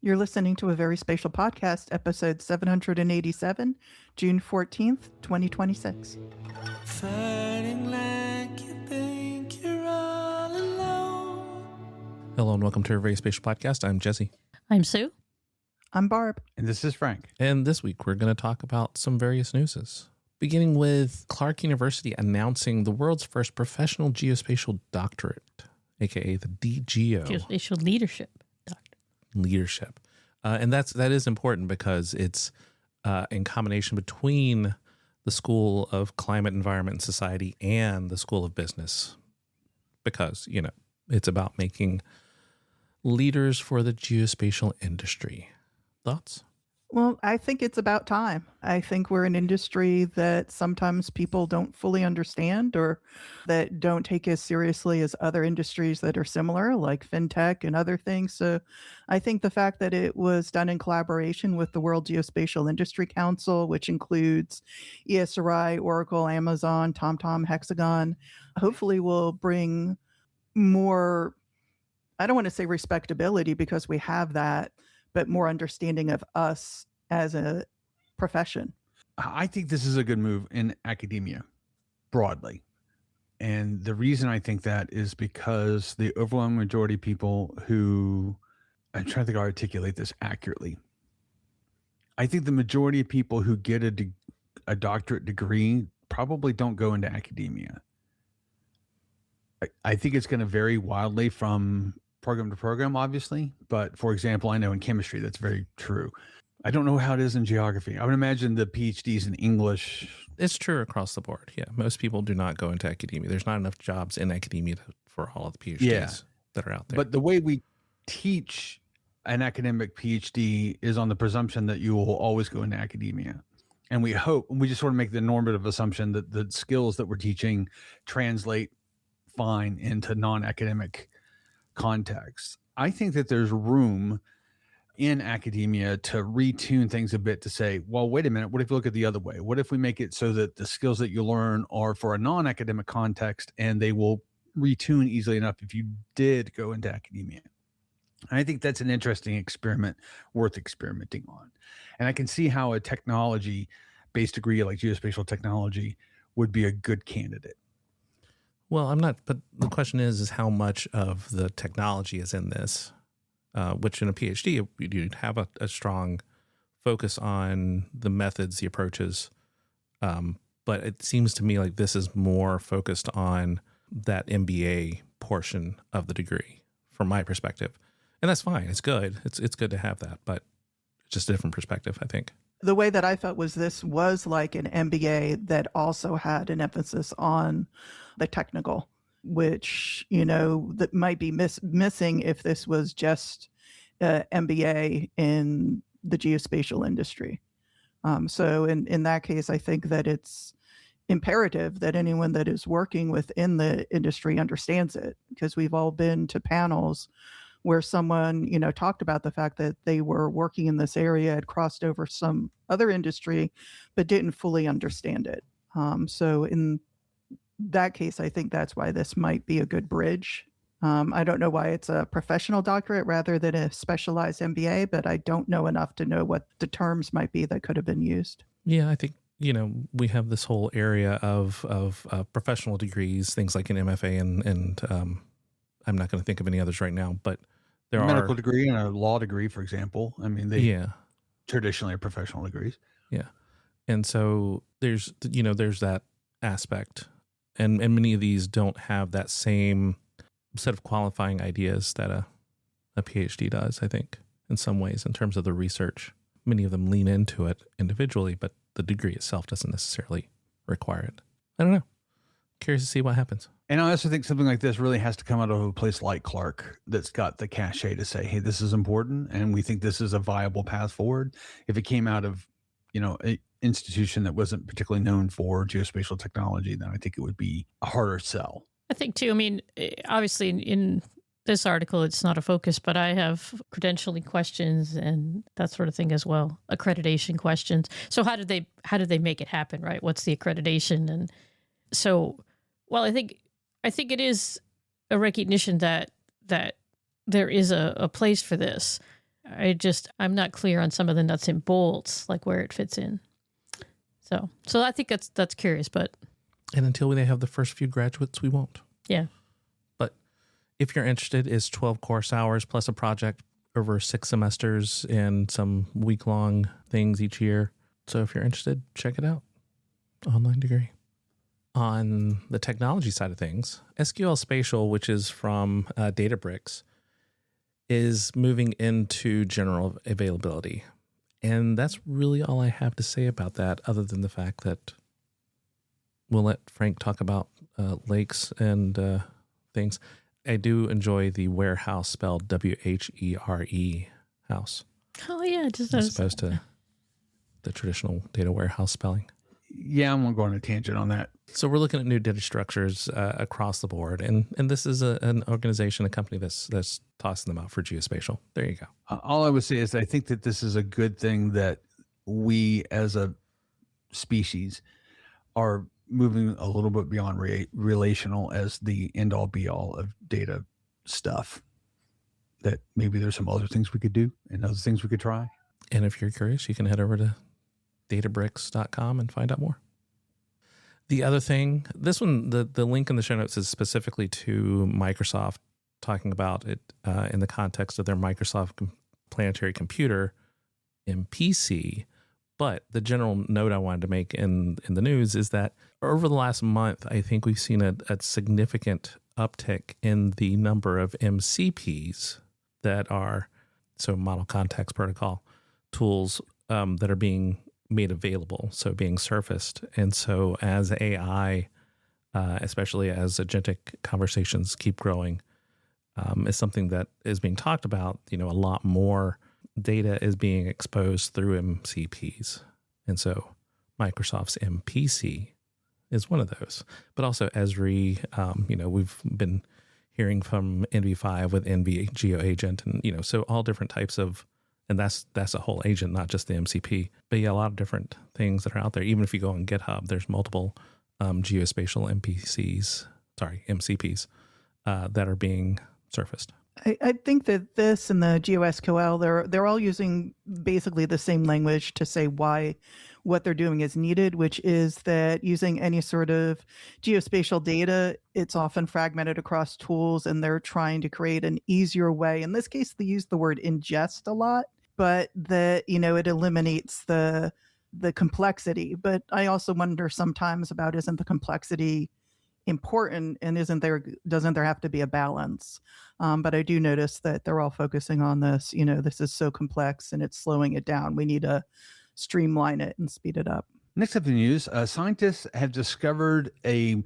You're listening to a Very Spatial Podcast, episode 787, June 14th, 2026. Fighting like you think you're all alone. Hello and welcome to our Very Spatial Podcast. I'm Jesse. I'm Sue. I'm Barb. And this is Frank. And this week we're going to talk about some various newses. Beginning with Clark University announcing the world's first professional geospatial doctorate, aka the DGEO. Geospatial leadership doctorate. Leadership. And that is important because it's in combination between the School of Climate, Environment, and Society and the School of Business. Because, it's about making leaders for the geospatial industry. Thoughts? Well, I think it's about time. I think we're an industry that sometimes people don't fully understand or that don't take as seriously as other industries that are similar, like fintech and other things. So I think the fact that it was done in collaboration with the World Geospatial Industry Council, which includes ESRI, Oracle, Amazon, TomTom, Hexagon, hopefully will bring more, I don't want to say respectability because we have that, but more understanding of us as a profession. I think this is a good move in academia broadly. And the reason I think that is because the overwhelming majority of people who, I'm trying to think how to articulate this accurately. I think the majority of people who get a doctorate degree probably don't go into academia. I think it's going to vary wildly from program to program, obviously. But for example, I know in chemistry, that's very true. I don't know how it is in geography. I would imagine the PhDs in English. It's true across the board. Yeah. Most people do not go into academia. There's not enough jobs in academia for all of the PhDs that are out there. But the way we teach an academic PhD is on the presumption that you will always go into academia. And we just sort of make the normative assumption that the skills that we're teaching translate fine into non-academic context. I think that there's room in academia to retune things a bit to say, well, wait a minute, what if you look at the other way? What if we make it so that the skills that you learn are for a non-academic context and they will retune easily enough if you did go into academia? And I think that's an interesting experiment worth experimenting on. And I can see how a technology-based degree like geospatial technology would be a good candidate. Well, I'm not, but the question is how much of the technology is in this, which in a PhD, you'd have a strong focus on the methods, the approaches. But it seems to me like this is more focused on that MBA portion of the degree from my perspective. And that's fine. It's good. It's good to have that, but it's just a different perspective, I think. The way that I felt was this was like an MBA that also had an emphasis on the technical, which, that might be missing if this was just an MBA in the geospatial industry. So in that case, I think that it's imperative that anyone that is working within the industry understands it, because we've all been to panels where someone, talked about the fact that they were working in this area, had crossed over some other industry, but didn't fully understand it. So in that case, I think that's why this might be a good bridge. I don't know why it's a professional doctorate rather than a specialized MBA, but I don't know enough to know what the terms might be that could have been used. Yeah, I think, we have this whole area of professional degrees, things like an MFA and I'm not going to think of any others right now, but there are a medical degree and a law degree, for example. I mean, they traditionally are professional degrees. Yeah. And so there's that aspect, and many of these don't have that same set of qualifying ideas that a PhD does, I think, in some ways, in terms of the research. Many of them lean into it individually, but the degree itself doesn't necessarily require it. I don't know. Curious to see what happens. And I also think something like this really has to come out of a place like Clark that's got the cachet to say, hey, this is important and we think this is a viable path forward. If it came out of, an institution that wasn't particularly known for geospatial technology, then I think it would be a harder sell. I think too, obviously in this article, it's not a focus, but I have credentialing questions and that sort of thing as well, accreditation questions. So how did they make it happen, right? What's the accreditation? And so, well, I think it is a recognition that there is a place for this. I'm not clear on some of the nuts and bolts, like where it fits in. So I think that's curious, but. And until they have the first few graduates, we won't. Yeah. But if you're interested, it's 12 course hours plus a project over 6 semesters and some week-long things each year. So if you're interested, check it out. Online degree. On the technology side of things, SQL Spatial, which is from Databricks, is moving into general availability. And that's really all I have to say about that, other than the fact that we'll let Frank talk about lakes and things. I do enjoy the warehouse spelled W-H-E-R-E house. Oh, yeah. Just as opposed to the traditional data warehouse spelling. Yeah, I'm going to go on a tangent on that. So we're looking at new data structures across the board. And this is an organization, a company that's tossing them out for geospatial. There you go. All I would say is I think that this is a good thing that we as a species are moving a little bit beyond relational as the end all be all of data stuff. That maybe there's some other things we could do and other things we could try. And if you're curious, you can head over to databricks.com and find out more. The other thing, this one, the link in the show notes is specifically to Microsoft, talking about it in the context of their Microsoft Planetary Computer MPC. But the general note I wanted to make in the news is that over the last month, I think we've seen a significant uptick in the number of MCPs that are, so Model Context Protocol tools that are being made available, so being surfaced. And so as AI, especially as agentic conversations keep growing, is something that is being talked about. A lot more data is being exposed through MCPs. And so Microsoft's MPC is one of those. But also Esri, we've been hearing from NV5 with NV GeoAgent, and so all different types of, and that's a whole agent, not just the MCP. But yeah, a lot of different things that are out there. Even if you go on GitHub, there's multiple geospatial MCPs that are being surfaced. I think that this and the GeoSQL, they're all using basically the same language to say why what they're doing is needed, which is that using any sort of geospatial data, it's often fragmented across tools, and they're trying to create an easier way. In this case, they use the word ingest a lot, but that it eliminates the complexity. But I also wonder sometimes about, isn't the complexity important, and doesn't there have to be a balance? But I do notice that they're all focusing on this. This is so complex and it's slowing it down. We need to streamline it and speed it up. Next up in the news, scientists have discovered a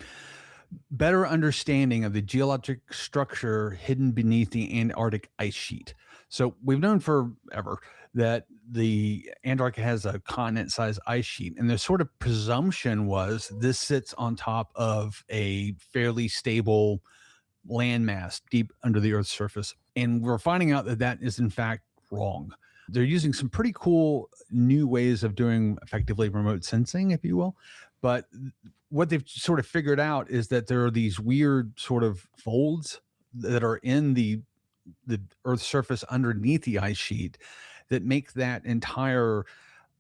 better understanding of the geologic structure hidden beneath the Antarctic ice sheet. So we've known forever that the Antarctica has a continent-sized ice sheet, and the sort of presumption was this sits on top of a fairly stable landmass deep under the Earth's surface. And we're finding out that that is in fact wrong. They're using some pretty cool new ways of doing effectively remote sensing, if you will. But what they've sort of figured out is that there are these weird sort of folds that are in the Earth's surface underneath the ice sheet that make that entire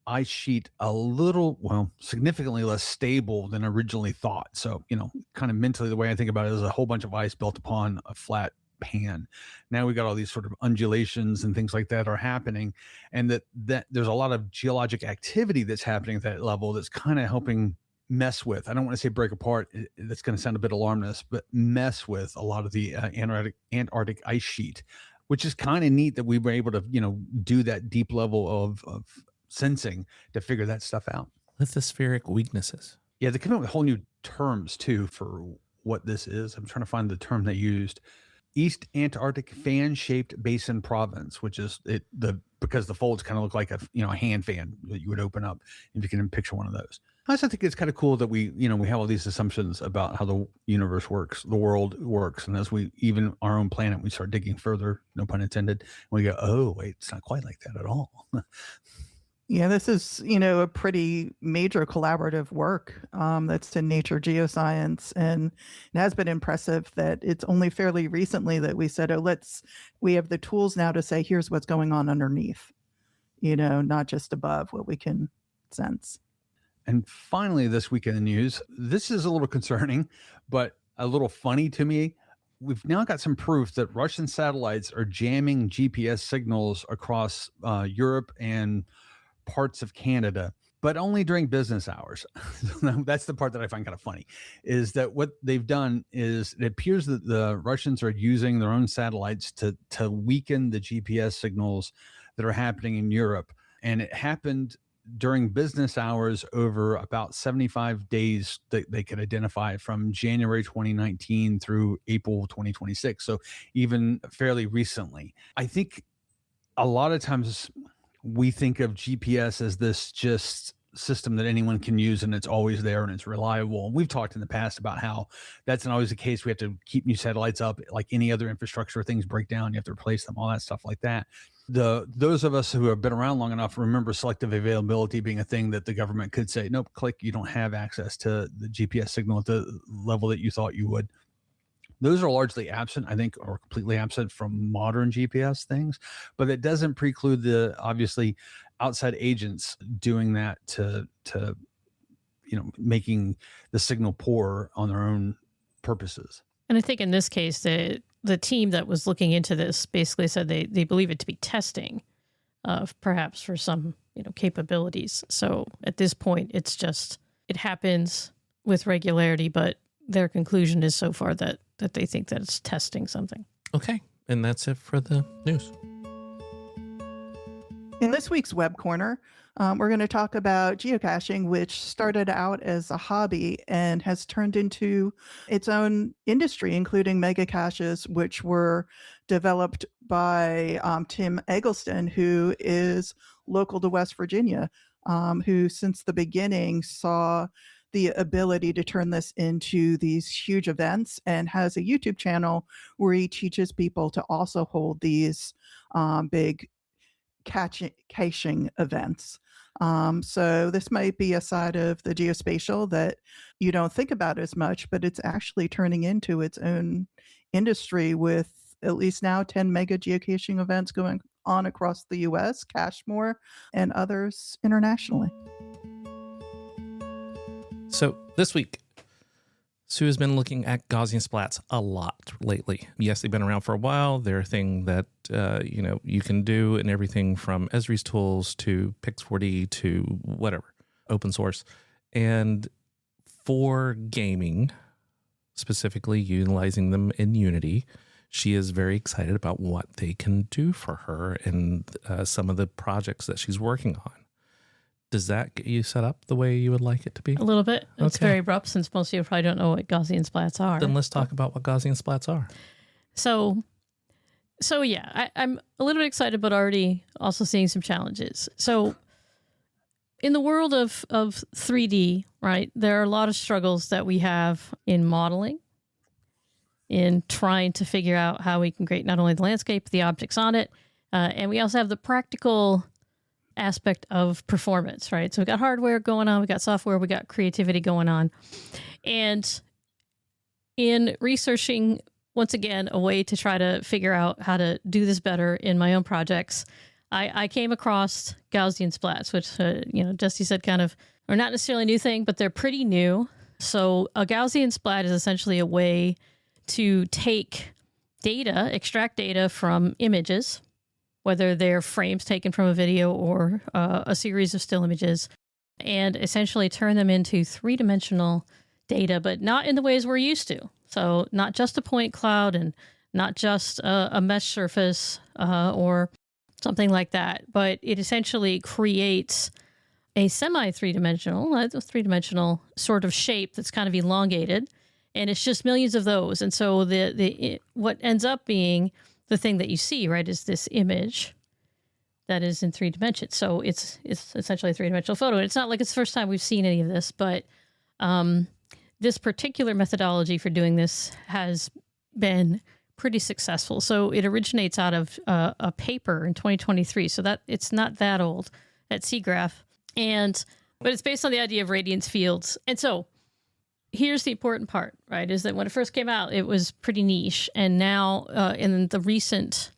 ice sheet a little, significantly less stable than originally thought. So, kind of mentally, the way I think about it is a whole bunch of ice built upon a flat pan. Now we got all these sort of undulations and things like that are happening, and that there's a lot of geologic activity that's happening at that level that's kind of helping mess with, I don't want to say break apart, that's going to sound a bit alarmist, but mess with a lot of the Antarctic ice sheet, which is kind of neat that we were able to, do that deep level of sensing to figure that stuff out. Lithospheric weaknesses. Yeah, they come up with whole new terms too for what this is. I'm trying to find the term they used. East Antarctic fan-shaped basin province, which is because the folds kind of look like a hand fan that you would open up, if you can picture one of those. I also think it's kind of cool that we have all these assumptions about how the universe works, the world works, and as even our own planet, we start digging further, no pun intended, and we go, oh wait, it's not quite like that at all. Yeah, this is, a pretty major collaborative work that's in Nature Geoscience. And it has been impressive that it's only fairly recently that we said, we have the tools now to say, here's what's going on underneath, not just above what we can sense. And finally, this week in the news, this is a little concerning, but a little funny to me. We've now got some proof that Russian satellites are jamming GPS signals across Europe and parts of Canada, but only during business hours. That's the part that I find kind of funny, is that what they've done is it appears that the Russians are using their own satellites to weaken the GPS signals that are happening in Europe. And it happened during business hours over about 75 days that they could identify from January 2019 through April 2026. So even fairly recently. I think a lot of times we think of GPS as this just system that anyone can use and it's always there and it's reliable. And we've talked in the past about how that's not always the case. We have to keep new satellites up like any other infrastructure. Things break down, you have to replace them, all that stuff like that. Those of us who have been around long enough remember selective availability being a thing that the government could say, nope, click, you don't have access to the GPS signal at the level that you thought you would. Those are largely absent, I think, or completely absent from modern GPS things, but it doesn't preclude the obviously outside agents doing that to making the signal poor on their own purposes. And I think in this case, the team that was looking into this basically said they believe it to be testing, perhaps for some capabilities. So at this point, it's just it happens with regularity, but their conclusion is so far that they think that it's testing something. Okay. And that's it for the news. In this week's Web Corner, we're going to talk about geocaching, which started out as a hobby and has turned into its own industry, including mega caches, which were developed by Tim Eggleston, who is local to West Virginia, who since the beginning saw the ability to turn this into these huge events and has a YouTube channel where he teaches people to also hold these big caching events. So this might be a side of the geospatial that you don't think about as much, but it's actually turning into its own industry with at least now 10 mega geocaching events going on across the US, Cashmore, and others internationally. So this week, Sue has been looking at Gaussian splats a lot lately. Yes, they've been around for a while. They're a thing that, you can do in everything from Esri's tools to Pix4D to whatever, open source. And for gaming, specifically utilizing them in Unity, she is very excited about what they can do for her and some of the projects that she's working on. Does that get you set up the way you would like it to be? A little bit. It's Okay. very abrupt since most of you probably don't know what Gaussian splats are. Then let's talk about what Gaussian splats are. So yeah, I'm a little bit excited, but already also seeing some challenges. So in the world of 3D, right, there are a lot of struggles that we have in modeling, in trying to figure out how we can create not only the landscape, but the objects on it. And we also have the practical aspect of performance, right? So we got hardware going on, we got software, we got creativity going on. And in researching, once again, a way to try to figure out how to do this better in my own projects, I came across Gaussian splats, which, Dusty said kind of are not necessarily a new thing, but they're pretty new. So a Gaussian splat is essentially a way to take data, extract data from images, whether they're frames taken from a video or a series of still images, and essentially turn them into three-dimensional data, but not in the ways we're used to. So not just a point cloud and not just a mesh surface or something like that, but it essentially creates a three-dimensional sort of shape that's kind of elongated, and it's just millions of those. And so what ends up being the thing that you see, right, is this image that is in 3 dimensions. So it's essentially a 3-dimensional photo. And it's not like it's the first time we've seen any of this, but this particular methodology for doing this has been pretty successful. So it originates out of a paper in 2023. So that it's not that old. at SIGGRAPH. But it's based on the idea of radiance fields. And so here's the important part, right, is that when it first came out, it was pretty niche. And now in the recent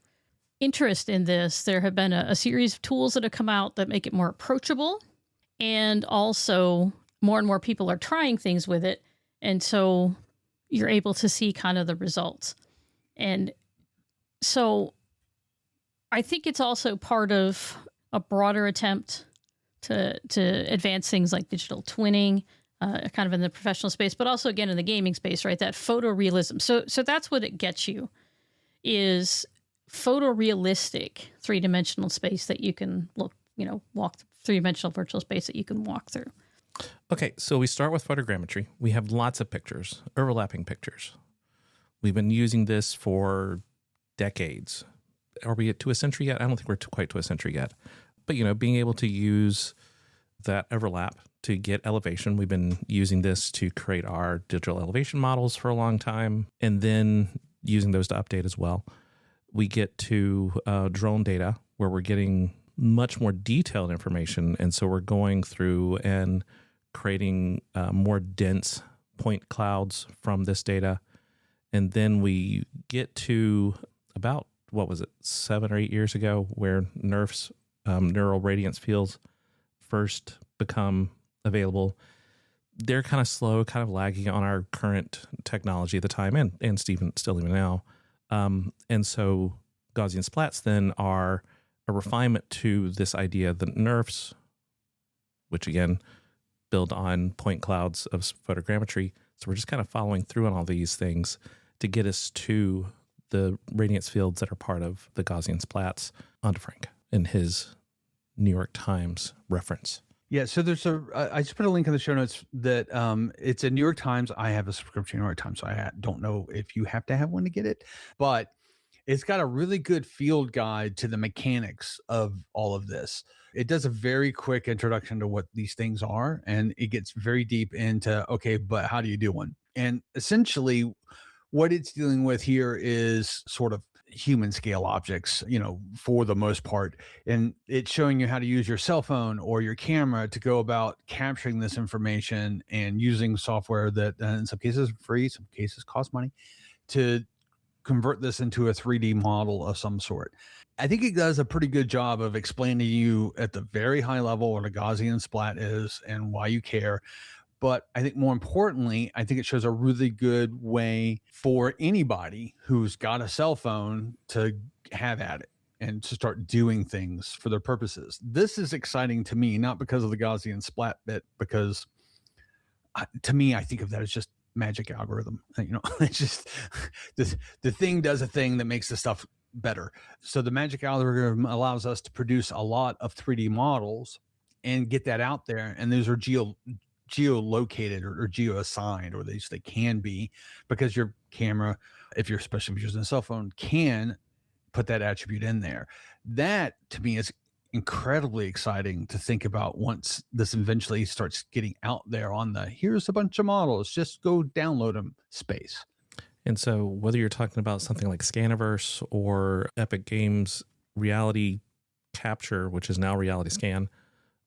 interest in this, there have been a series of tools that have come out that make it more approachable. And also more and more people are trying things with it. And so you're able to see kind of the results. And so I think it's also part of a broader attempt to advance things like digital twinning, kind of in the professional space, but also again in the gaming space, right? That photorealism. So that's what it gets you, is photorealistic three-dimensional space that you can walk three-dimensional virtual space that you can walk through. Okay, so we start with photogrammetry. We have lots of pictures, overlapping pictures. We've been using this for decades. Are we to a century yet? I don't think we're quite to a century yet. But, being able to use that overlap to get elevation. We've been using this to create our digital elevation models for a long time, and then using those to update as well. We get to drone data, where we're getting much more detailed information. And so we're going through and creating more dense point clouds from this data. And then we get to about, 7 or 8 years ago, where NERF's neural radiance fields first become available. They're kind of slow, kind of lagging on our current technology at the time, and still even now. And so Gaussian Splats then are a refinement to this idea that NERFs, which again build on point clouds of photogrammetry. So we're just kind of following through on all these things to get us to the radiance fields that are part of the Gaussian Splats onto Frank in his New York Times reference. Yeah, so there's I just put a link in the show notes that it's a New York Times. I have a subscription to New York Times, so I don't know if you have to have one to get it, but it's got a really good field guide to the mechanics of all of this. It does a very quick introduction to what these things are, and it gets very deep into, okay, but how do you do one? And essentially what it's dealing with here is sort of human scale objects, for the most part. And it's showing you how to use your cell phone or your camera to go about capturing this information and using software that in some cases is free, some cases cost money, to convert this into a 3D model of some sort. I think it does a pretty good job of explaining to you at the very high level what a Gaussian splat is and why you care. But I think more importantly, I think it shows a really good way for anybody who's got a cell phone to have at it and to start doing things for their purposes. This is exciting to me, not because of the Gaussian splat bit, because to me, I think of that as just magic algorithm. It's just the thing does a thing that makes the stuff better. So the magic algorithm allows us to produce a lot of 3D models and get that out there. And those are geolocated or geo-assigned, or at least they can be, because your camera, especially if you're using a cell phone, can put that attribute in there. That to me is incredibly exciting to think about once this eventually starts getting out there on the here's a bunch of models, just go download them space. And so whether you're talking about something like Scaniverse or Epic Games Reality Capture, which is now Reality Scan,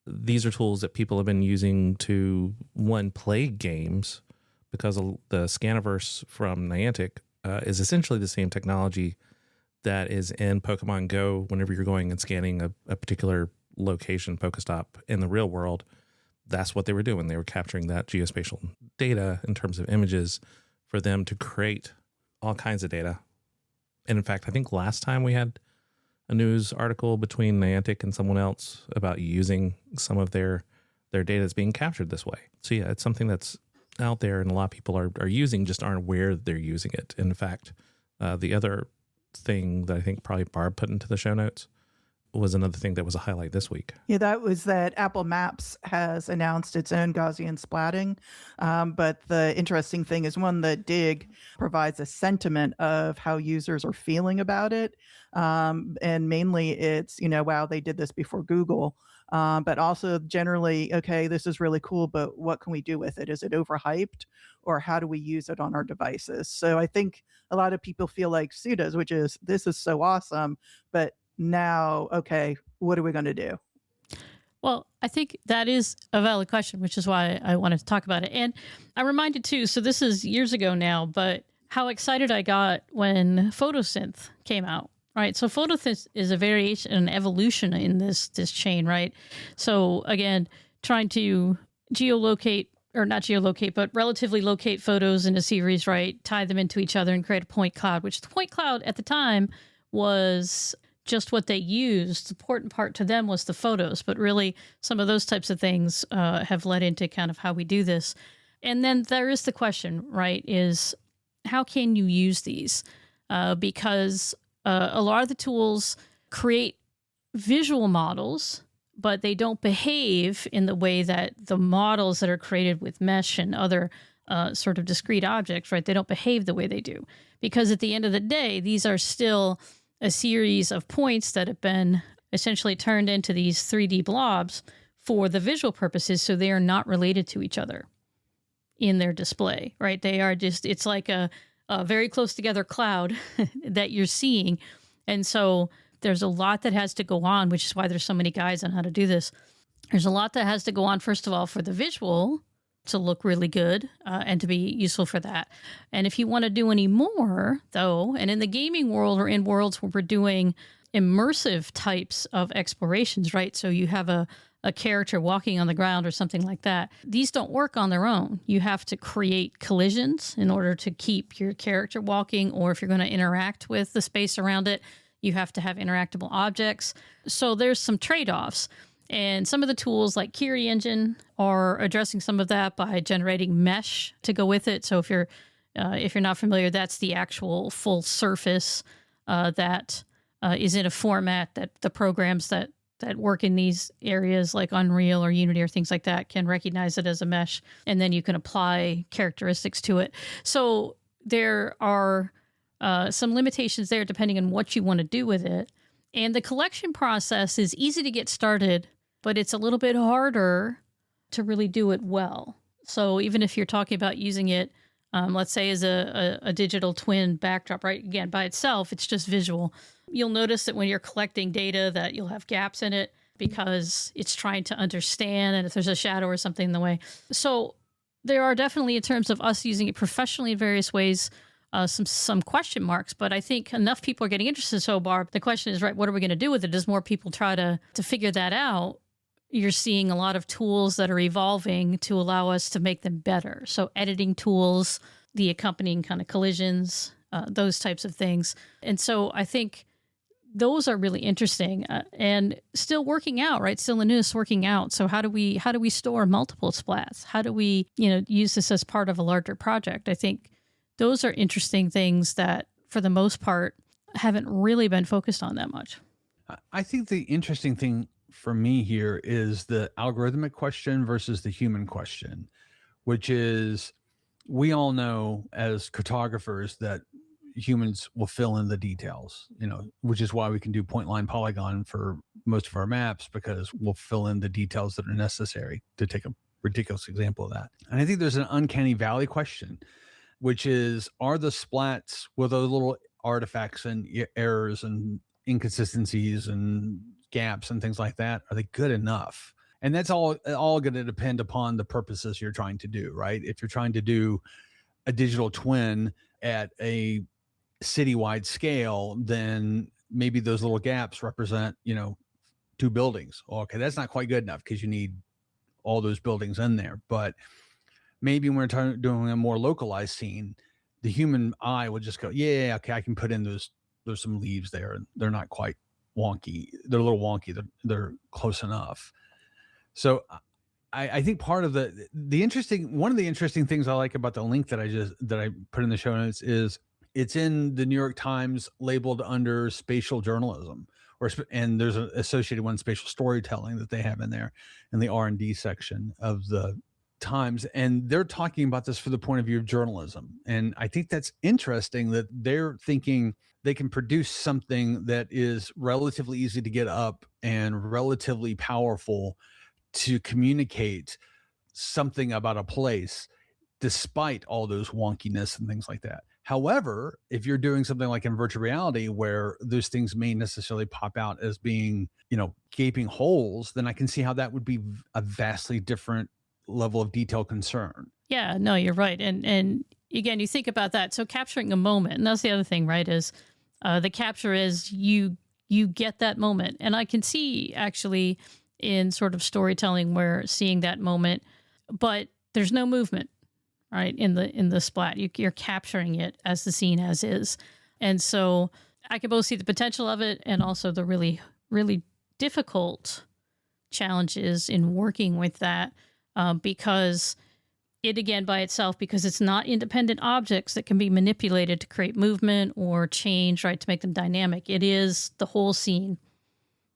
these are tools that people have been using to, one, play games, because the Scaniverse from Niantic is essentially the same technology that is in Pokemon Go whenever you're going and scanning a particular location, Pokestop, in the real world. That's what they were doing. They were capturing that geospatial data in terms of images for them to create all kinds of data. And in fact, I think last time we had a news article between Niantic and someone else about using some of their data that's being captured this way. So yeah, it's something that's out there and a lot of people are using, just aren't aware that they're using it. And in fact, the other thing that I think probably Barb put into the show notes was another thing that was a highlight this week. Yeah, that was that Apple Maps has announced its own Gaussian splatting. But the interesting thing is, one, that Dig provides a sentiment of how users are feeling about it. And mainly it's, wow, they did this before Google. But also generally, okay, this is really cool, but what can we do with it? Is it overhyped, or how do we use it on our devices? So I think a lot of people feel like Sue does, which is, this is so awesome, but now, okay, what are we going to do? Well, I think that is a valid question, which is why I wanted to talk about it. And I'm reminded too, so this is years ago now, but how excited I got when photosynth came out, right? So photosynth is a variation, an evolution in this chain, right? So again, trying to geolocate, or not geolocate, but relatively locate photos in a series, right? Tie them into each other and create a point cloud, which the point cloud at the time was just what they used. The important part to them was the photos, but really some of those types of things have led into kind of how we do this. And then there is the question, right, is how can you use these? Because a lot of the tools create visual models, but they don't behave in the way that the models that are created with mesh and other sort of discrete objects, right? They don't behave the way they do. Because at the end of the day, these are still a series of points that have been essentially turned into these 3D blobs for the visual purposes, so they are not related to each other in their display, right? They are just, it's like a very close together cloud that you're seeing. And so there's a lot that has to go on, which is why there's so many guides on how to do this. There's a lot that has to go on, first of all, for the visual to look really good and to be useful for that. And if you want to do any more, though, and in the gaming world or in worlds where we're doing immersive types of explorations, right? So you have a character walking on the ground or something like that. These don't work on their own. You have to create collisions in order to keep your character walking, or if you're going to interact with the space around it, you have to have interactable objects. So there's some trade-offs. And some of the tools like Kiri Engine are addressing some of that by generating mesh to go with it. So if you're not familiar, that's the actual full surface that is in a format that the programs that work in these areas like Unreal or Unity or things like that can recognize it as a mesh, and then you can apply characteristics to it. So there are some limitations there depending on what you want to do with it. And the collection process is easy to get started, but it's a little bit harder to really do it well. So even if you're talking about using it, let's say as a digital twin backdrop, right? Again, by itself, it's just visual. You'll notice that when you're collecting data that you'll have gaps in it because it's trying to understand, and if there's a shadow or something in the way. So there are definitely, in terms of us using it professionally in various ways, some question marks, but I think enough people are getting interested. So Barb, the question is, right, what are we going to do with it? As more people try to figure that out, you're seeing a lot of tools that are evolving to allow us to make them better. So editing tools, the accompanying kind of collisions, those types of things. And so I think those are really interesting and still working out, right? Still in this working out. So how do we store multiple splats? How do we, use this as part of a larger project? I think those are interesting things that for the most part haven't really been focused on that much. I think the interesting thing for me here is the algorithmic question versus the human question, which is, we all know as cartographers that humans will fill in the details, which is why we can do point line polygon for most of our maps, because we'll fill in the details that are necessary, to take a ridiculous example of that. And I think there's an uncanny valley question, which is, are the splats with those little artifacts and errors and inconsistencies and gaps and things like that, are they good enough? And that's all going to depend upon the purposes you're trying to do, right? If you're trying to do a digital twin at a citywide scale, then maybe those little gaps represent, 2 buildings. Okay, that's not quite good enough because you need all those buildings in there. But maybe when we're doing a more localized scene, the human eye would just go, yeah, okay, I can put in there's some leaves there, and they're not quite wonky. They're a little wonky. They're close enough. So I think part of one of the interesting things I like about the link that I put in the show notes is it's in the New York Times labeled under spatial journalism, and there's an associated one, spatial storytelling, that they have in there in the R&D section of the Times. And they're talking about this for the point of view of journalism. And I think that's interesting that they're thinking they can produce something that is relatively easy to get up and relatively powerful to communicate something about a place, despite all those wonkiness and things like that. However, if you're doing something like in virtual reality where those things may necessarily pop out as being, gaping holes, then I can see how that would be a vastly different level of detail concern. Yeah, no, you're right. And again, you think about that. So capturing a moment, and that's the other thing, right, is the capture is you get that moment. And I can see actually in sort of storytelling where seeing that moment, but there's no movement, right, in the splat. You're capturing it as the scene as is. And so I can both see the potential of it and also the really, really difficult challenges in working with that because it, again, by itself, because it's not independent objects that can be manipulated to create movement or change, right, to make them dynamic. It is the whole scene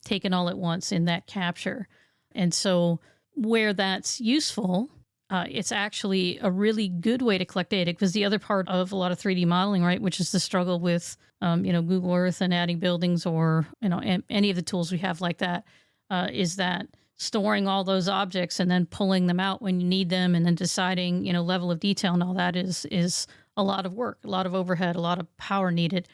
taken all at once in that capture. And so where that's useful, it's actually a really good way to collect data, because the other part of a lot of 3D modeling, right, which is the struggle with, Google Earth and adding buildings or, any of the tools we have like that, is that storing all those objects and then pulling them out when you need them and then deciding, level of detail and all that is a lot of work, a lot of overhead, a lot of power needed.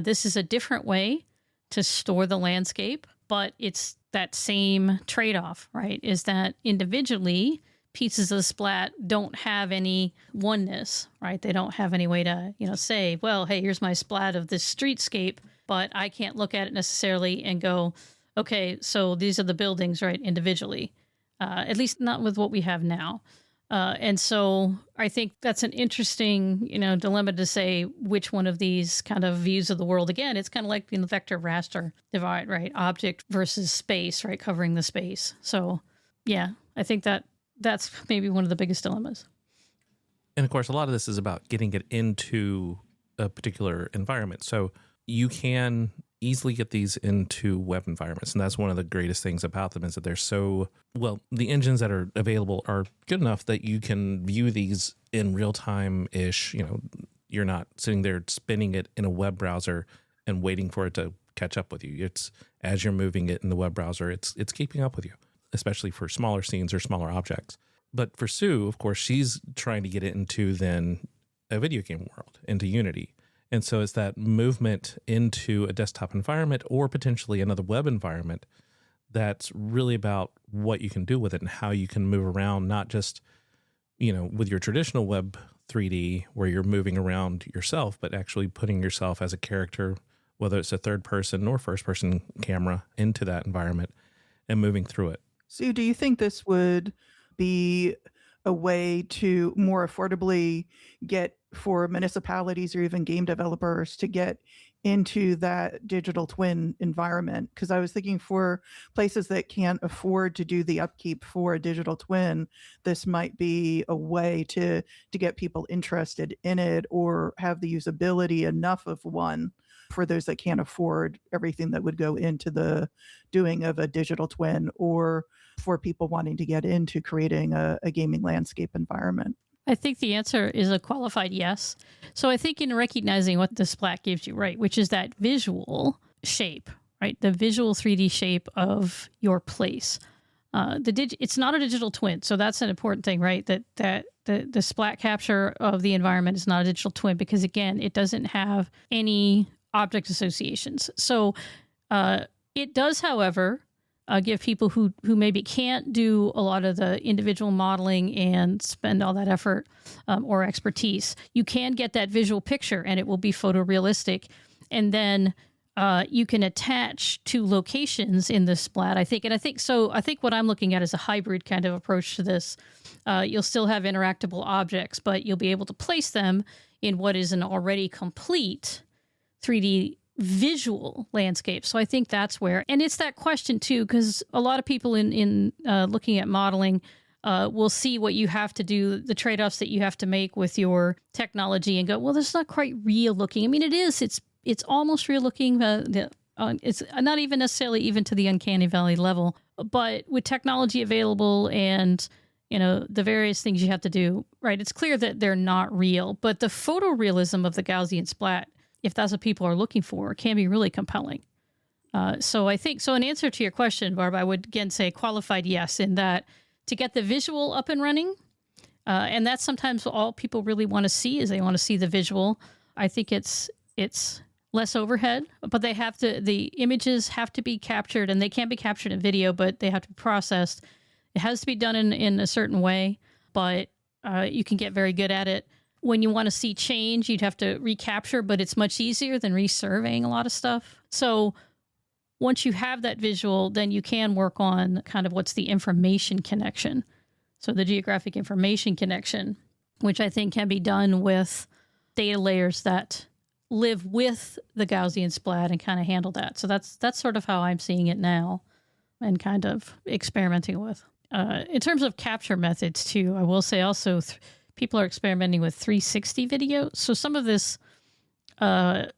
This is a different way to store the landscape, but it's that same trade-off, right? Is that individually pieces of Splat don't have any oneness, right? They don't have any way to, say, well, hey, here's my Splat of this streetscape, but I can't look at it necessarily and go, okay, so these are the buildings, right, individually, at least not with what we have now. And so I think that's an interesting, dilemma to say which one of these kind of views of the world. Again, it's kind of like the vector raster divide, right? Object versus space, right? Covering the space. So yeah, I think that's maybe one of the biggest dilemmas. And of course, a lot of this is about getting it into a particular environment. So you can easily get these into web environments. And that's one of the greatest things about them is that they're the engines that are available are good enough that you can view these in real time-ish. You're not sitting there spinning it in a web browser and waiting for it to catch up with you. It's as you're moving it in the web browser, it's keeping up with you, especially for smaller scenes or smaller objects. But for Sue, of course, she's trying to get it into then a video game world, into Unity. And so it's that movement into a desktop environment or potentially another web environment that's really about what you can do with it and how you can move around, not just, with your traditional web 3D where you're moving around yourself, but actually putting yourself as a character, whether it's a third person or first person camera, into that environment and moving through it. Sue, do you think this would be a way to more affordably get for municipalities or even game developers to get into that digital twin environment? Because I was thinking for places that can't afford to do the upkeep for a digital twin, this might be a way to get people interested in it or have the usability enough of one for those that can't afford everything that would go into the doing of a digital twin, or for people wanting to get into creating a gaming landscape environment. I think the answer is a qualified yes. So I think in recognizing what the Splat gives you, right, which is that visual shape, right, the visual 3D shape of your place. It's not a digital twin, so that's an important thing, right? That the Splat capture of the environment is not a digital twin because, again, it doesn't have any object associations. So it does, however, give people who maybe can't do a lot of the individual modeling and spend all that effort or expertise. You can get that visual picture and it will be photorealistic. And then you can attach to locations in the Splat, I think. And I think what I'm looking at is a hybrid kind of approach to this. You'll still have interactable objects, but you'll be able to place them in what is an already complete 3D visual landscape. So I think that's where, and it's that question too, because a lot of people in looking at modeling will see what you have to do, the trade-offs that you have to make with your technology and go, well, that's not quite real looking. I mean, it is, it's almost real looking. It's not even necessarily even to the uncanny valley level, but with technology available and, the various things you have to do, right? It's clear that they're not real, but the photorealism of the Gaussian Splat, if that's what people are looking for, can be really compelling. So I think, in answer to your question, Barb, I would again say qualified yes, in that to get the visual up and running, and that's sometimes all people really want to see is they want to see the visual. I think it's less overhead, but the images have to be captured, and they can't be captured in video, but they have to be processed. It has to be done in a certain way, but you can get very good at it. When you want to see change, you'd have to recapture, but it's much easier than resurveying a lot of stuff. So once you have that visual, then you can work on kind of what's the information connection. So the geographic information connection, which I think can be done with data layers that live with the Gaussian splat and kind of handle that. So that's sort of how I'm seeing it now and kind of experimenting with. In terms of capture methods too, I will say also people are experimenting with 360 video. So some of this, when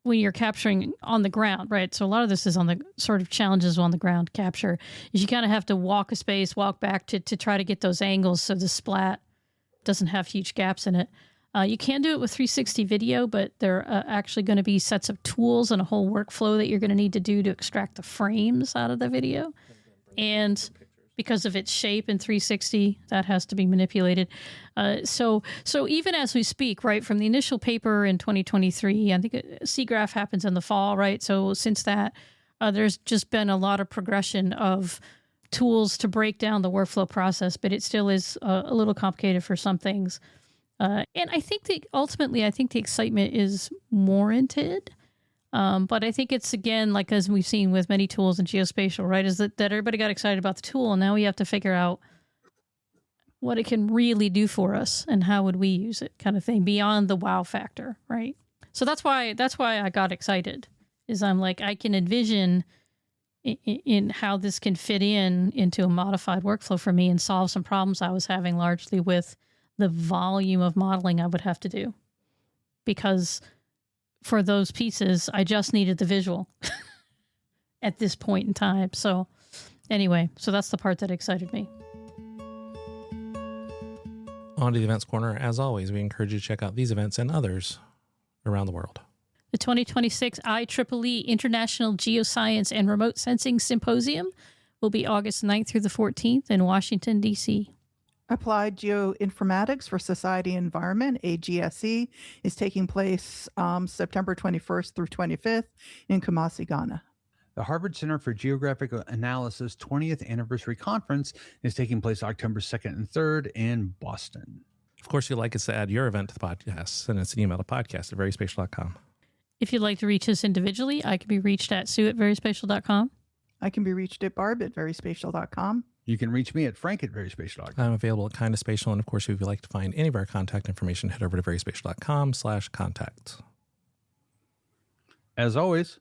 you're capturing on the ground, right? So a lot of this is on the sort of challenges on the ground capture, is you kind of have to walk a space, walk back to try to get those angles so the splat doesn't have huge gaps in it. You can do it with 360 video, but there are actually going to be sets of tools and a whole workflow that you're going to need to do to extract the frames out of the video. And because of its shape in 360, that has to be manipulated. So even as we speak, right, from the initial paper in 2023, I think CGraph happens in the fall, right? So since that, there's just been a lot of progression of tools to break down the workflow process, but it still is a little complicated for some things. And I think ultimately, I think the excitement is warranted. But I think it's, again, like as we've seen with many tools in geospatial, right, is that everybody got excited about the tool, and now we have to figure out what it can really do for us and how would we use it, kind of thing, beyond the wow factor, right? So that's why I got excited, is I'm like, I can envision in how this can fit into a modified workflow for me and solve some problems I was having largely with the volume of modeling I would have to do. Because for those pieces, I just needed the visual at this point in time. So anyway, so that's the part that excited me. On to the Events Corner. As always, we encourage you to check out these events and others around the world. The 2026 IEEE International Geoscience and Remote Sensing Symposium will be August 9th through the 14th in Washington, D.C. Applied Geoinformatics for Society and Environment, AGSE, is taking place September 21st through 25th in Kumasi, Ghana. The Harvard Center for Geographic Analysis 20th Anniversary Conference is taking place October 2nd and 3rd in Boston. Of course, you'd like us to add your event to the podcast. Send us an email to podcast@veryspatial.com. If you'd like to reach us individually, I can be reached at sue@veryspatial.com. I can be reached at barb@veryspatial.com. You can reach me at frank@veryspatial.com. I'm available at Kinda Spatial. And of course, if you'd like to find any of our contact information, head over to veryspatial.com/contact. As always,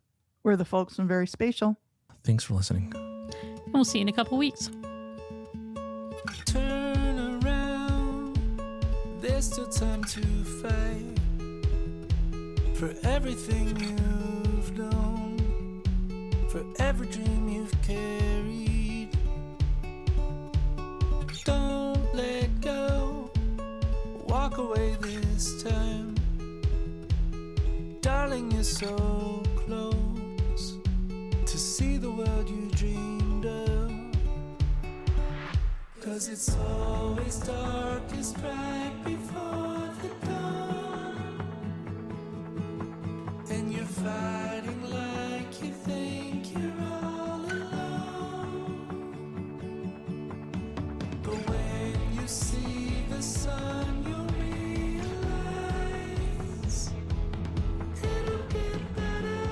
We're the folks from Very Spatial. Thanks for listening. And we'll see you in a couple weeks. Turn around, there's still time to fight for everything you've known, for every dream you've carried. Don't let go, walk away this time. Darling, you're so close to see the world you dreamed of. 'Cause it's always darkest right before the dawn, and you're fighting like you think you're all alone. But when you see the sun, you'll realize it'll get better.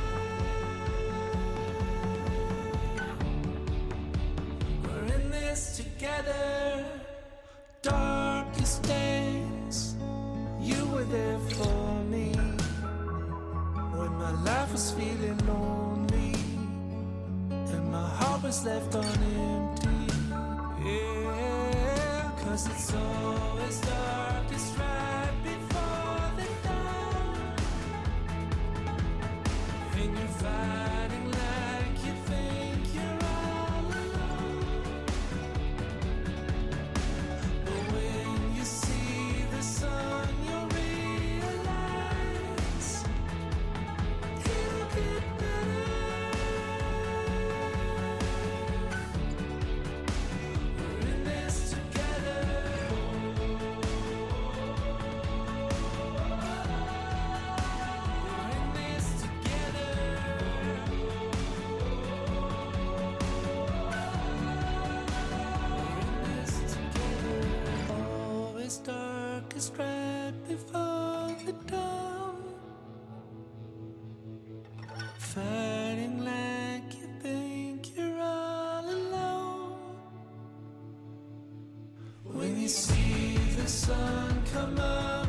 We're in this together. Darkest days, you were there for me. When my life was feeling lonely and my heart was left on empty. Yeah, 'cause it's always darkest right before the dawn, and you're fighting like you think you're all alone. But when you see the sun, you'll realize it'll get better. fighting like you think you're all alone. When you see the sun come up